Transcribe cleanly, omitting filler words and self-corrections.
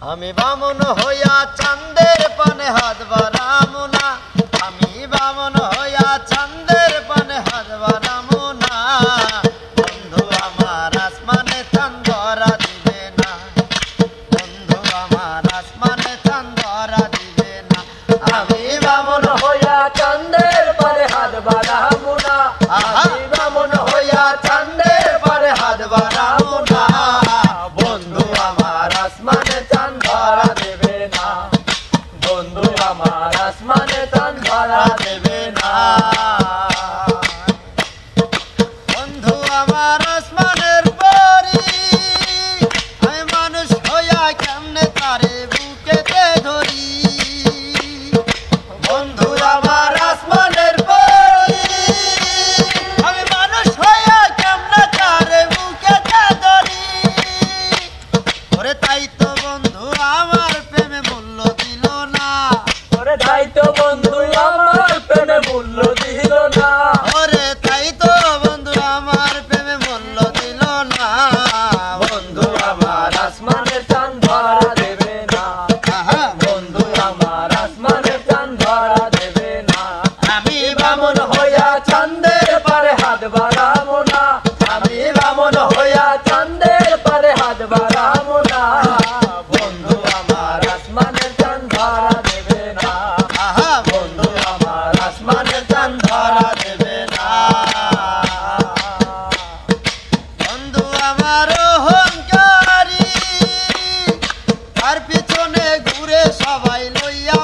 আমি বামন হইয়া চাঁদের পানে হাত বাড়ামু না, আমি বামন হইয়া চাঁদের পানে হাত বাড়ামু না। বন্ধু আমার আসমানে চাঁদ ধরা দিবে না, বন্ধু আমার আসমানে চাঁদ ধরা দিবে না। আমি বামন হইয়া চাঁদের পারে হাত বাড়ামু না, আমি বামন হইয়া চাঁদের পারে হাত বাড়ামু না। বন্ধু আমার আসমানে চাঁদ ধরা দেবে না, বন্ধু আমার আসমানে চাঁদ ধরা দেবে না। বন্ধু আমার আসমানের পরি, আমি মানুষ হইয়া কেমনে তারে বুকেতে ধরি। বন্ধু আমার আসমানের পরি, আমি মানুষ হইয়া কেমনে তারে বুকেতে ধরি। ওরে তাই তো বন্ধু আমার প্রেমে মূল্য দিল না, ওরে তাই তো বন্ধু আমার প্রেমে মূল্য দিল না, ওরে তাই তো বন্ধু আমার প্রেমে মূল্য দিল না। বন্ধু আমার আসমানের চাঁদ ধরা দেবে না, আহা, বন্ধু আমার আসমানের চাঁদ ধরা দেবে না। আমি বামন হইয়া চাঁদের পারে হাত বাড়ামু না, আমি বামন হইয়া চাঁদের পারে হাত বাড়ামু না। বন্ধু আমার আসমানের চাঁদ ধরা দেবে না, আহা, বন্ধু আমার আসমানের চাঁদ ধরা দেবে না। বন্ধু আমার অহংকারী, তার পিছনে ঘুরে সবাই লইয়া